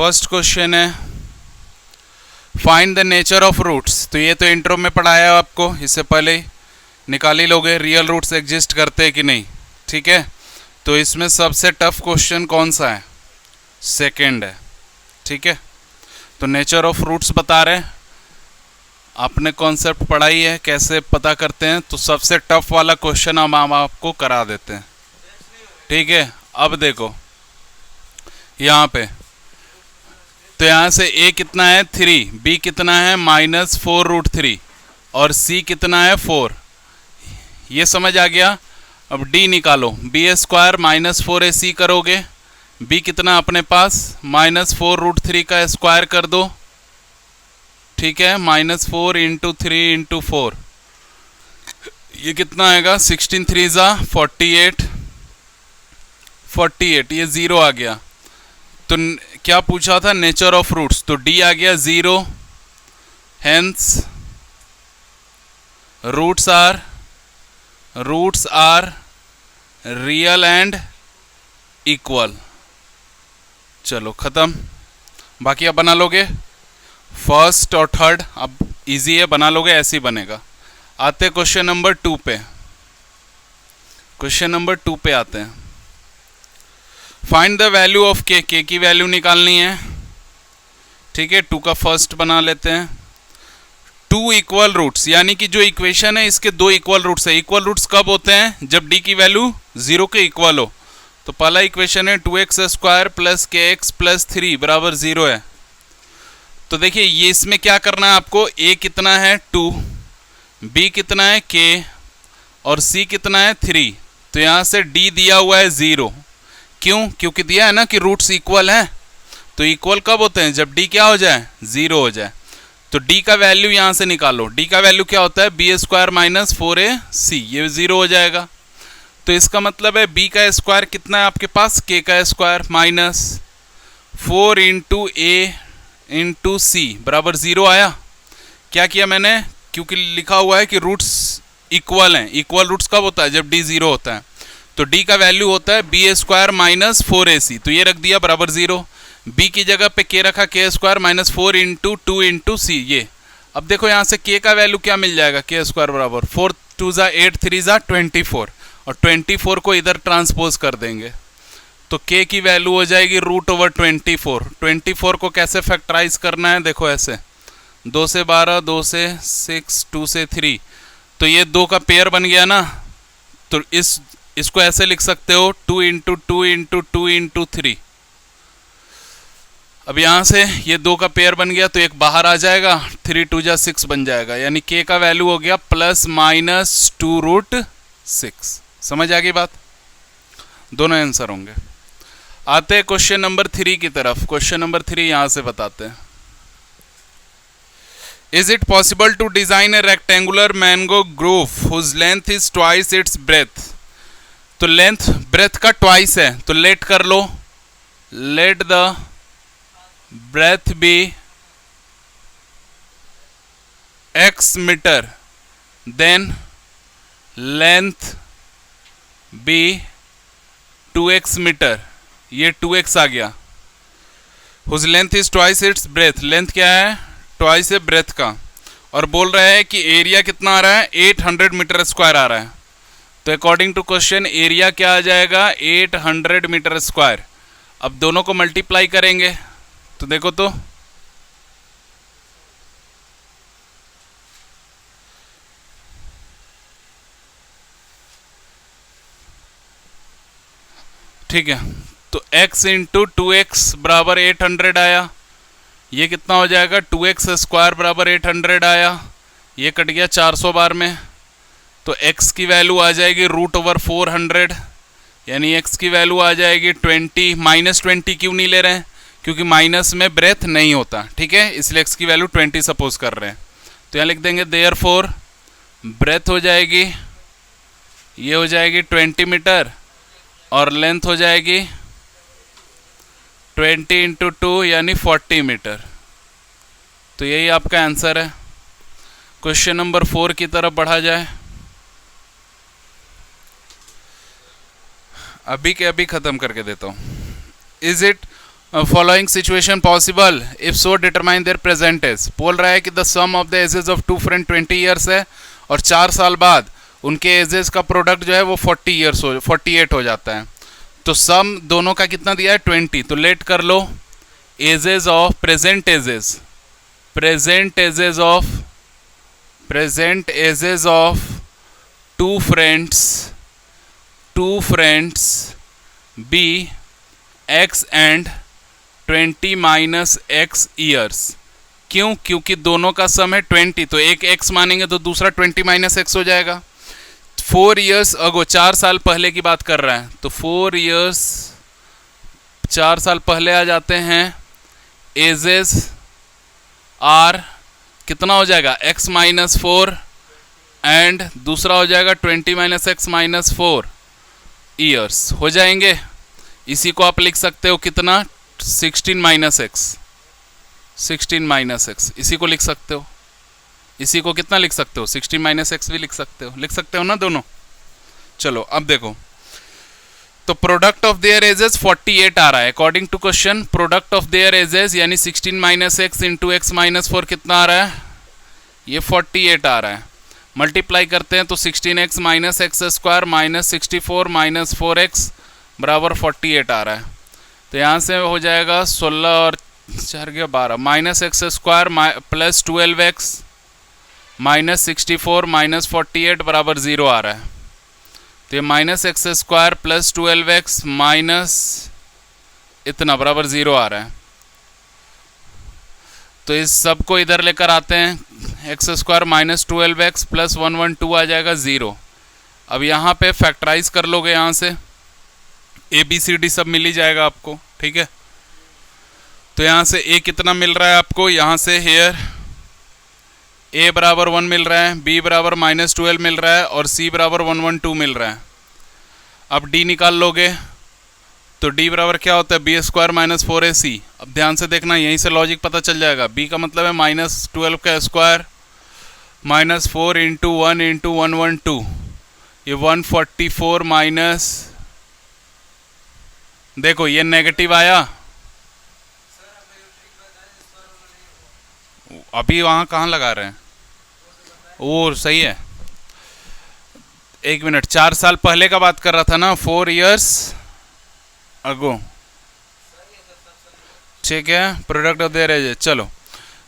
First question है find the nature of roots. तो ये तो इंट्रो में पढ़ाया आपको, इससे पहले ही निकाल ही लोगे रियल रूट्स एग्जिस्ट करते हैं कि नहीं। ठीक है, तो इसमें सबसे टफ क्वेश्चन कौन सा है? सेकंड है। ठीक है, तो नेचर ऑफ रूट्स बता रहे हैं, आपने कॉन्सेप्ट पढ़ाई है कैसे पता करते हैं, तो सबसे टफ वाला क्वेश्चन हम आपको करा देते हैं। ठीक है, अब देखो यहाँ पे, तो यहाँ से a कितना है 3, b कितना है -4√3 और c कितना है 4। ये समझ आ गया। अब d निकालो, b² -4ac करोगे, b कितना अपने पास -4√3 का स्क्वायर कर दो। ठीक है, -4 × 3 × 4, ये कितना आएगा 16 3 48, 48, ये 0 आ गया। तो क्या पूछा था? नेचर ऑफ रूट्स, तो d आ गया 0, hence roots are real and equal. चलो खत्म। बाकी अब बना लोगे फर्स्ट और थर्ड, अब इजी है, बना लोगे, ऐसे ही बनेगा। आते क्वेश्चन नंबर 2 पे। क्वेश्चन नंबर 2 पे आते हैं। Find the value of k, k की वैल्यू निकालनी है। ठीक है, 2 का फर्स्ट बना लेते हैं। 2 इक्वल रूट्स, यानी कि जो इक्वेशन है इसके 2 इक्वल रूट्स है। इक्वल रूट्स कब होते हैं? जब d की वैल्यू 0 के इक्वल हो। तो पहला इक्वेशन है 2x² + kx + 3 = 0 है। तो देखिए ये इसमें क्या करना है आपको, a कितना है 2, b कितना है k और c कितना है 3। तो यहाँ से d दिया हुआ है 0। क्यों? क्योंकि दिया है ना कि रूट्स इक्वल हैं। तो इक्वल कब होते हैं? जब d क्या हो जाए? 0 हो जाए। तो d का वैल्यू यहाँ से निकालो। d का वैल्यू क्या होता है? b² - 4ac, ये 0 हो जाएगा। तो इसका मतलब है b का स्क्वायर कितना है आपके पास? k का स्क्वायर -4 × a × c बराबर 0 आया। क्या किया मैंने? क्योंकि लिखा हुआ है कि रूट्स इक्वल हैं। इक्वल रूट्स कब होता है? जब d 0 होता है। तो d का वैल्यू होता है b² - 4ac, तो ये रख दिया बराबर 0। b की जगह पे k रखा, k² - 4 × 2 × c, ये। अब देखो यहाँ से k का वैल्यू क्या मिल जाएगा? k² बराबर 4 2 8 3 24, और 24 को इधर ट्रांसपोज कर देंगे तो k की वैल्यू हो जाएगी √24। 24 को कैसे फैक्टराइज करना है? देखो ऐसे, 2 से 12, 2 से 6, 2 से 3, तो ये 2 का पेयर बन गया ना। तो इसको ऐसे लिख सकते हो 2 × 2 × 2 × 3। अब यहाँ से ये 2 का पेयर बन गया, तो एक बाहर आ जाएगा, 3 2 6 बन जाएगा, यानी k का वैल्यू हो गया ±2√6। समझ आ गई बात? दोनों आंसर होंगे। आते हैं क्वेश्चन नंबर 3 की तरफ। क्वेश्चन नंबर 3 यहाँ से बताते हैं। Is it possible to design a rectangular mango grove whose length is twice its breadth. तो लेंथ ब्रेथ का ट्वाइस है, तो लेट कर लो, let the breadth be x metre, then length be 2x metre, ये 2x आ गया। Whose length is twice its breadth, length क्या है? ट्वाइस है ब्रेथ का, और बोल रहा है कि एरिया कितना आ रहा है? 800 मीटर स्क्वायर आ रहा है। तो अकॉर्डिंग टू क्वेश्चन एरिया क्या आ जाएगा? 800 मीटर स्क्वायर। अब दोनों को मल्टीप्लाई करेंगे, तो देखो तो ठीक है, तो x × 2x बराबर 800 आया। ये कितना हो जाएगा? 2x² बराबर 800 आया। ये कट गया 400 बार में, तो x की वैल्यू आ जाएगी √400, यानी x की वैल्यू आ जाएगी 20। -20 क्यों नहीं ले रहे हैं? क्योंकि माइनस में ब्रेथ नहीं होता। ठीक है, इसलिए x की वैल्यू 20 सपोज कर रहे हैं। तो यहाँ लिख देंगे देयरफॉर ब्रेथ हो जाएगी, ये हो जाएगी 20 मीटर, और लेंथ हो जाएगी 20 × 2 यानी 40 मीटर। तो यही आपका आंसर है। क्वेश्चन नंबर 4 की तरफ बढ़ा जाए। अभी के अभी ख़त्म करके देता हूँ। Is it following situation possible, if so determine their present age. बोल रहा है कि the sum of the ages of two friend 20 years है और 4 साल बाद उनके एजेस का प्रोडक्ट जो है वो 48 हो जाता है। तो सम दोनों का कितना दिया है 20, तो लेट कर लो ages of present ages of two friends be x and 20 minus x years. क्यों? क्योंकि दोनों का सम है 20, तो एक x मानेंगे तो दूसरा 20 माइनस x हो जाएगा। 4 ईयर्स अगो, 4 साल पहले की बात कर रहा है, तो 4 ईयर्स 4 साल पहले आ जाते हैं। एजेस आर कितना हो जाएगा x माइनस 4 एंड दूसरा हो जाएगा 20 माइनस x माइनस 4 ईयर्स हो जाएंगे। इसी को आप लिख सकते हो कितना 16 माइनस x, इसी को लिख सकते हो। इसी को कितना लिख सकते हो 16 माइनस x भी लिख सकते हो ना दोनों। चलो अब देखो, तो प्रोडक्ट ऑफ देयर एजेस 48 आ रहा है according to question. Product of their ages यानी 16 minus x into x minus 4 कितना आ रहा है, ये 48 आ रहा है। मल्टीप्लाई करते हैं तो 16x minus x square minus 64 minus 4x बराबर 48 आ रहा है। तो यहाँ से हो जाएगा 16 और 4 के 12 minus x square plus 12x minus 64 minus 48 बराबर 0 आ रहा है। तो ये minus x square plus 12x minus इतना बराबर 0 आ रहा है। तो इस सब को इधर लेकर आते हैं, x square minus 12x plus 112 आ जाएगा 0। अब यहाँ पे फैक्टराइज कर लोगे, यहाँ से ABCD सब मिल ही जाएगा आपको, ठीक है। तो यहाँ से A कितना मिल रहा है आपको, यहाँ से हेयर A बराबर 1 मिल रहा है, B बराबर माइनस 12 मिल रहा है और C बराबर 112 मिल रहा है। अब D निकाल लोगे तो D बराबर क्या होता है बी स्क्वायर माइनस 4AC। अब ध्यान से देखना, यहीं से लॉजिक पता चल जाएगा। B का मतलब है माइनस 12 का स्क्वायर माइनस 4 इंटू 1 इंटू 112, ये 144 माइनस, देखो ये नेगेटिव आया। अभी वहाँ कहाँ लगा रहे हैं, वो सही है। एक मिनट, 4 साल पहले का बात कर रहा था ना, 4 इयर्स अगो, ठीक है। प्रोडक्ट ऑफ देयर एजेस, चलो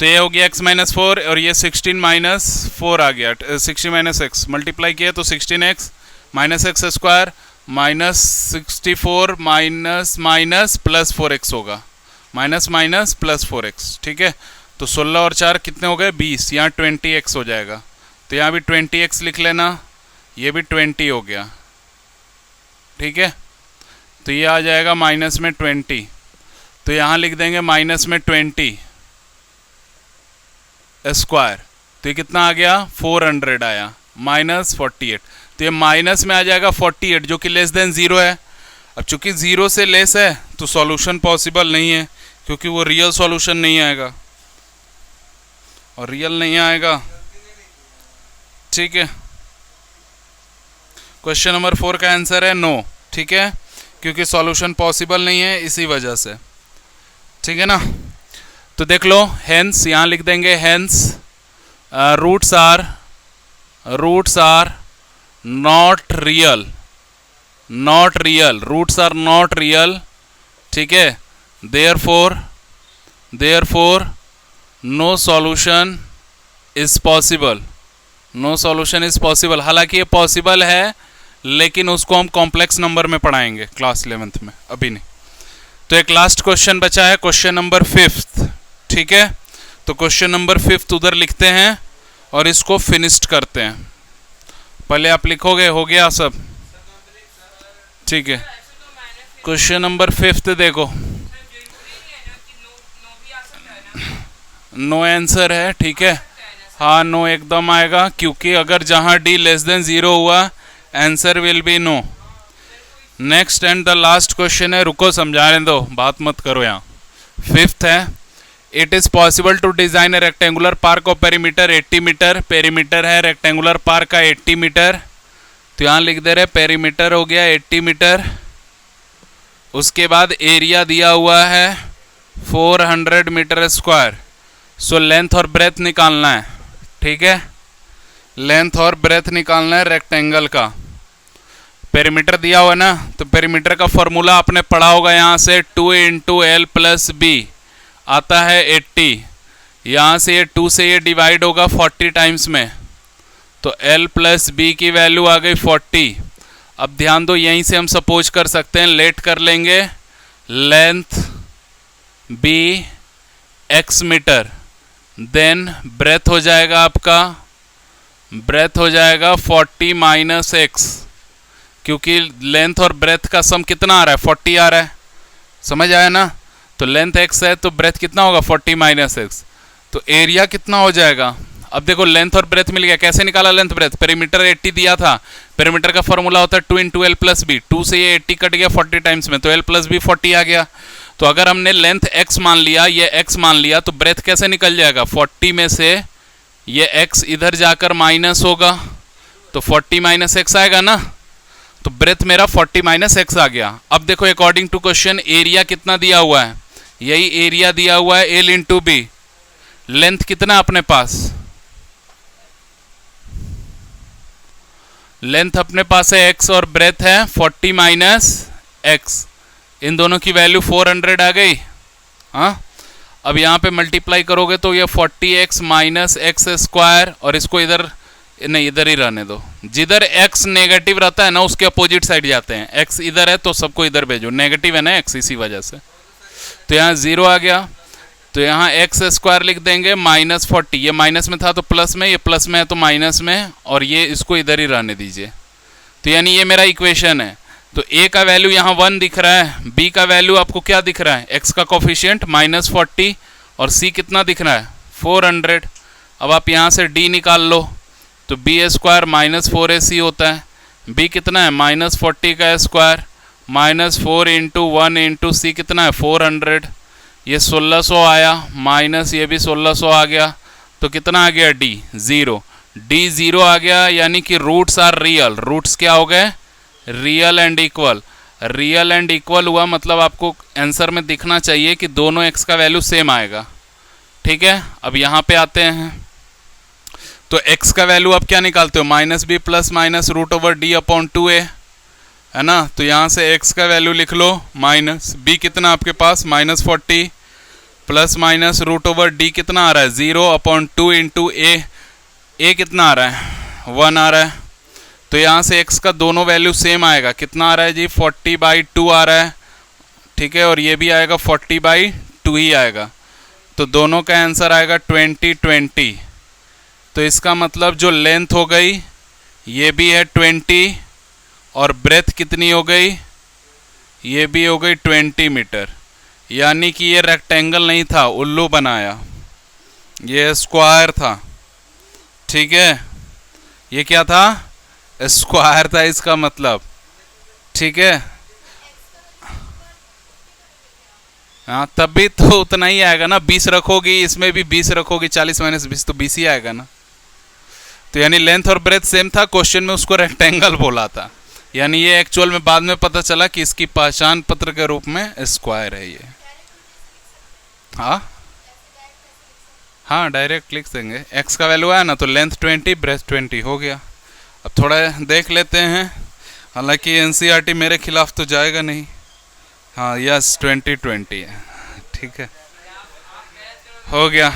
तो ये हो गया x माइनस 4 और ये 16 माइनस 4 आ गया, 16 माइनस एक्स मल्टीप्लाई किया तो 16x minus x square minus 64 minus minus plus 4x होगा, माइनस माइनस प्लस 4x, ठीक है। तो 16 और 4 कितने हो गए 20, यहाँ 20x हो जाएगा। तो यहाँ भी 20x लिख लेना, ये भी 20 हो गया, ठीक है। तो ये आ जाएगा माइनस में 20, तो यहाँ लिख देंगे माइनस में 20 स्क्वायर, तो ये कितना आ गया 400 आया माइनस 48। तो ये माइनस में आ जाएगा 48 जो कि लेस देन 0 है। अब चूंकि 0 से लेस है तो सॉल्यूशन पॉसिबल नहीं है, क्योंकि वो रियल सॉल्यूशन नहीं आएगा और रियल नहीं आएगा, ठीक है। क्वेश्चन नंबर 4 का आंसर है नो, ठीक है, क्योंकि सॉल्यूशन पॉसिबल नहीं है इसी वजह से, ठीक है ना। तो देख लो, हेंस यहाँ लिख देंगे, hence roots are not real, roots are not real, ठीक है। Therefore no solution is possible, no solution is possible. हालांकि ये पॉसिबल है, लेकिन उसको हम कॉम्प्लेक्स नंबर में पढ़ाएंगे क्लास 11th में, अभी नहीं। तो एक लास्ट क्वेश्चन बचा है, क्वेश्चन नंबर 5, ठीक है। तो क्वेश्चन नंबर 5 उधर लिखते हैं और इसको फिनिश्ड करते हैं। पहले आप लिखोगे, हो गया सब, ठीक है। क्वेश्चन नंबर 5 देखो, नो आंसर है, ठीक है। हाँ नो एकदम आएगा, क्योंकि अगर जहां डी लेस देन 0 हुआ answer will be no. Next and the last question है, रुको समझाने दो, बात मत करो। यहाँ 5th है, it is possible to design a rectangular park of perimeter 80 metre. Perimeter है रेक्टेंगुलर पार्क का 80 मीटर, तो यहाँ लिख दे रहे पेरीमीटर हो गया 80 मीटर, उसके बाद एरिया दिया हुआ है 400 मीटर स्क्वायर। सो लेंथ और ब्रेथ निकालना है, ठीक है, लेंथ और ब्रेथ निकालना है रेक्टेंगल का। पेरीमीटर दिया हुआ है ना, तो पेरीमीटर का फॉर्मूला आपने पढ़ा होगा, यहाँ से 2 इंटू एल प्लस बी आता है 80। यहाँ से ये 2 से ये डिवाइड होगा 40 टाइम्स में, तो एल प्लस बी की वैल्यू आ गई 40। अब ध्यान दो, यहीं से हम सपोज कर सकते हैं, लेट कर लेंगे length B X metre, then breadth हो जाएगा आपका, ब्रेथ हो जाएगा 40 माइनस एक्स, क्योंकि लेंथ और ब्रेथ का सम कितना आ रहा है 40 आ रहा है, समझ आया ना। तो लेंथ एक्स है तो ब्रेथ कितना होगा 40 माइनस एक्स, तो एरिया कितना हो जाएगा। अब देखो लेंथ और ब्रेथ मिल गया, कैसे निकाला लेंथ ब्रेथ, पेरीमीटर 80 दिया था, पेरीमीटर का फॉर्मूला होता है 2 इंटू एल प्लस बी, 2 से ये 80 कट गया 40 टाइम्स में, तो एल प्लस बी 40 आ गया। तो अगर हमने लेंथ x मान लिया, ये x मान लिया, तो ब्रेथ कैसे निकल जाएगा, 40 में से ये x इधर जाकर माइनस होगा, तो 40 माइनस एक्स आएगा ना, तो ब्रेथ मेरा 40 माइनस एक्स आ गया। अब देखो अकॉर्डिंग टू क्वेश्चन एरिया कितना दिया हुआ है, यही एरिया दिया हुआ है एल इंटू बी, लेंथ कितना अपने पास, लेंथ अपने पास है x और ब्रेथ है 40 माइनस एक्स, इन दोनों की वैल्यू 400 आ गई। हाँ, अब यहाँ पे मल्टीप्लाई करोगे तो ये 40x माइनस एक्स स्क्वायर, और इसको इधर नहीं, इधर ही रहने दो, जिधर x नेगेटिव रहता है ना उसके अपोजिट साइड जाते हैं, x इधर है तो सबको इधर भेजो, नेगेटिव है ना x, इसी वजह से, तो यहाँ 0 आ गया, तो यहाँ एक्स स्क्वायर लिख देंगे माइनस 40, ये माइनस में था तो प्लस में, ये प्लस में है तो माइनस में, और ये इसको इधर ही रहने दीजिए। तो यानी ये मेरा इक्वेशन है। तो a का वैल्यू यहाँ 1 दिख रहा है, b का वैल्यू आपको क्या दिख रहा है, x का कोफिशिएंट माइनस 40, और c कितना दिख रहा है 400। अब आप यहाँ से d निकाल लो, तो b स्क्वायर माइनस 4ac होता है, b कितना है माइनस 40 का स्क्वायर माइनस 4 इंटू 1 इंटू सी कितना है 400, ये 1600 आया, माइनस ये भी 1600 आ गया, तो कितना आ गया d 0, d 0 आ गया, यानी कि रूट्स आर रियल, रूट्स क्या हो गए real and equal, real and equal हुआ मतलब आपको आंसर में दिखना चाहिए कि दोनों x का वैल्यू सेम आएगा, ठीक है। अब यहाँ पे आते हैं, तो x का वैल्यू आप क्या निकालते हो, minus B plus minus root over D upon 2a, है ना। तो यहाँ से x का वैल्यू लिख लो माइनस b कितना आपके पास minus 40 plus minus root over D कितना आ रहा है 0 अपॉन 2 इंटू a कितना आ रहा है 1 आ रहा है। तो यहाँ से x का दोनों वैल्यू सेम आएगा, कितना आ रहा है जी 40/2 आ रहा है, ठीक है, और ये भी आएगा 40/2 ही आएगा, तो दोनों का आंसर आएगा 20/20। तो इसका मतलब जो लेंथ हो गई ये भी है 20, और ब्रेथ कितनी हो गई, ये भी हो गई 20 मीटर, यानी कि ये रेक्टेंगल नहीं था, उल्लू बनाया, ये स्क्वायर था, ठीक है, ये क्या था स्क्वायर था इसका मतलब, ठीक है। हाँ, तब भी तो उतना ही आएगा ना, 20 रखोगी, इसमें भी 20 रखोगी, 40 माइनस 20 तो 20 ही आएगा ना। तो यानी लेंथ और ब्रेथ सेम था, क्वेश्चन में उसको रेक्टेंगल बोला था, यानी ये एक्चुअल में बाद में पता चला कि इसकी पहचान पत्र के रूप में स्क्वायर है ये। हाँ डायरेक्ट लिख देंगे, x का वैल्यू आया ना तो लेंथ 20 ब्रेथ 20 हो गया। अब थोड़ा देख लेते हैं, हालांकि एनसीईआरटी मेरे खिलाफ तो जाएगा नहीं। हाँ यस 2020 है, ठीक है, हो गया।